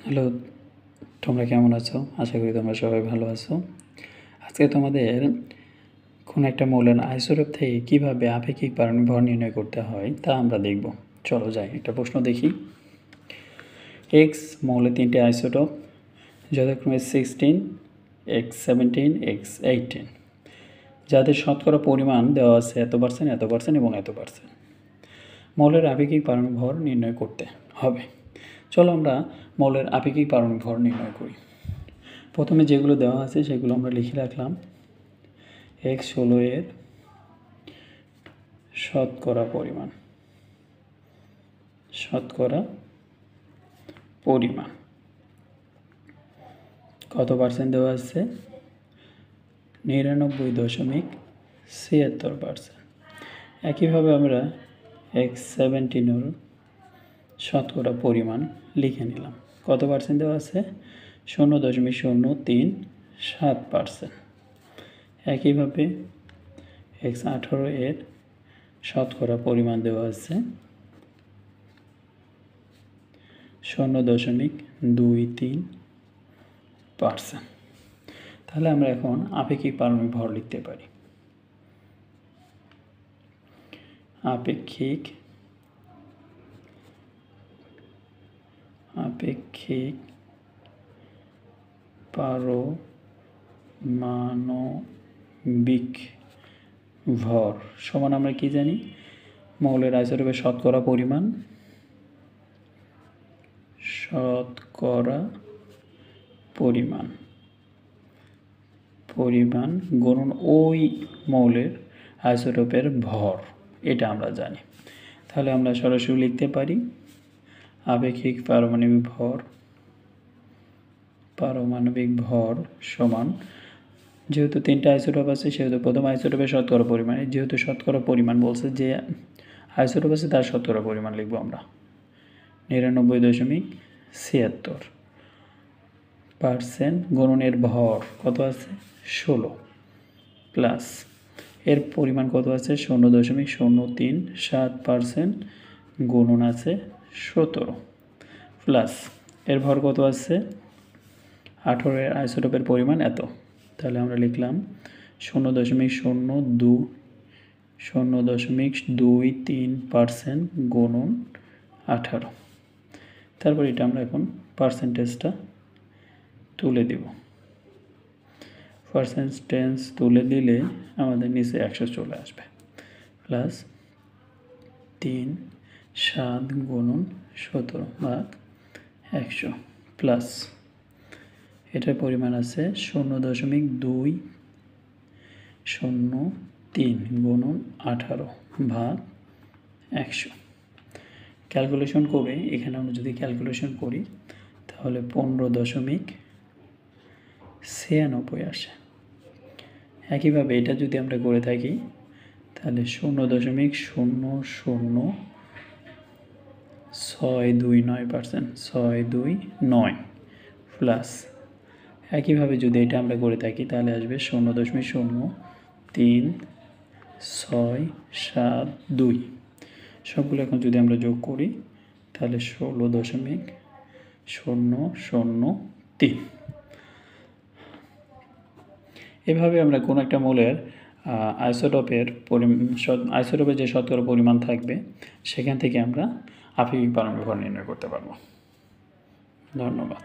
Hello, তোমরা কেমন আছো? আশা করি তোমরা সবাই ভালো আছো। আজকে তোমাদের কোনো একটা মৌলের আইসোটোপ থেকে কীভাবে আপেক্ষিক পারমাণবিক ভর নির্ণয় করতে হয় তা আমরা দেখব। চলো যাই, একটা প্রশ্ন দেখি। এক্স মৌলের 3টে আইসোটোপ, যথাক্রমে 16, X17, X18, যাদের শতকরা পরিমাণ দেওয়া আছে এত পার্সেন্ট, এত পার্সেন্ট এবং এত পার্সেন্ট। মৌলের আপেক্ষিক পারমাণবিক ভর নির্ণয় করতে হবে। চলো আমরা মৌলের আপেক্ষিক পারমাণবিক ভর নির্ণয় করি। প্রথমে যেগুলো দেওয়া আছে সেগুলো আমরা লিখে রাখলাম। X16 এর শতকরা পরিমাণ কত পার্সেন্ট দেওয়া আছে? 99.76%। একইভাবে আমরা X17 এর শতকরা পরিমাণ লিখে নিলাম। কত পার্সেন্ট দেওয়া আছে? 0.037%। একইভাবে X18 এর শতকরা পরিমাণ দেওয়া আছে 0.23%। তাহলে আমরা এখন আপেক্ষিক পারমাণবিক ভর লিখতে পারি। আপেক্ষিক পারমাণবিক ভর সমান আমরা কি জানি? মৌলের আইসোটোপের শতকরা পরিমাণ গুণন ওই মৌলের আইসোটোপের ভর, এটা আমরা জানি। তাহলে আমরা সরাসরি লিখতে পারি আপেক্ষিক পারমাণবিক ভর সমান, যেহেতু 3টে আইসোটোপ আছে সেহেতু প্রথম আইসোটোপের শতকরা পরিমাণ, যেহেতু শতকরা পরিমাণ বলছে যে আইসোটোপ আছে তার শতকরা পরিমাণ লিখব আমরা 99.76% গুণনের ভর কত আছে? 16 প্লাস এর পরিমাণ কত আছে? 0.037% গুণন আছে 17 প্লাস এর ভর কত আছে? 18 এর আইসোটোপের পরিমাণ এত। তাহলে আমরা লিখলাম 0.023% গুণন 18। তারপর এটা আমরা এখন পার্সেন্টেজটা তুলে দেব। পার্সেন্টেজ তুলে দিলে আমাদের নিচে 100 চলে আসবে, প্লাস 3.7 গুণন 17/100 প্লাস এটার পরিমাণ আছে 0.203 গুণন 18/100। ক্যালকুলেশন করে এখানে আমরা যদি ক্যালকুলেশন করি তাহলে 15.96 আসে। একইভাবে এটা যদি আমরা করে থাকি তাহলে 0.00629% প্লাস একইভাবে যদি এটা আমরা করে থাকি তাহলে আসবে 0.03672। সবগুলো এখন যদি আমরা যোগ করি তাহলে 16.003। এভাবে আমরা কোনো একটা মৌলের আইসোটোপের যে শতকরা পরিমাণ থাকবে সেখান থেকে আমরা আপেক্ষিক পারমাণবিক ভর নির্ণয় করতে পারব। ধন্যবাদ।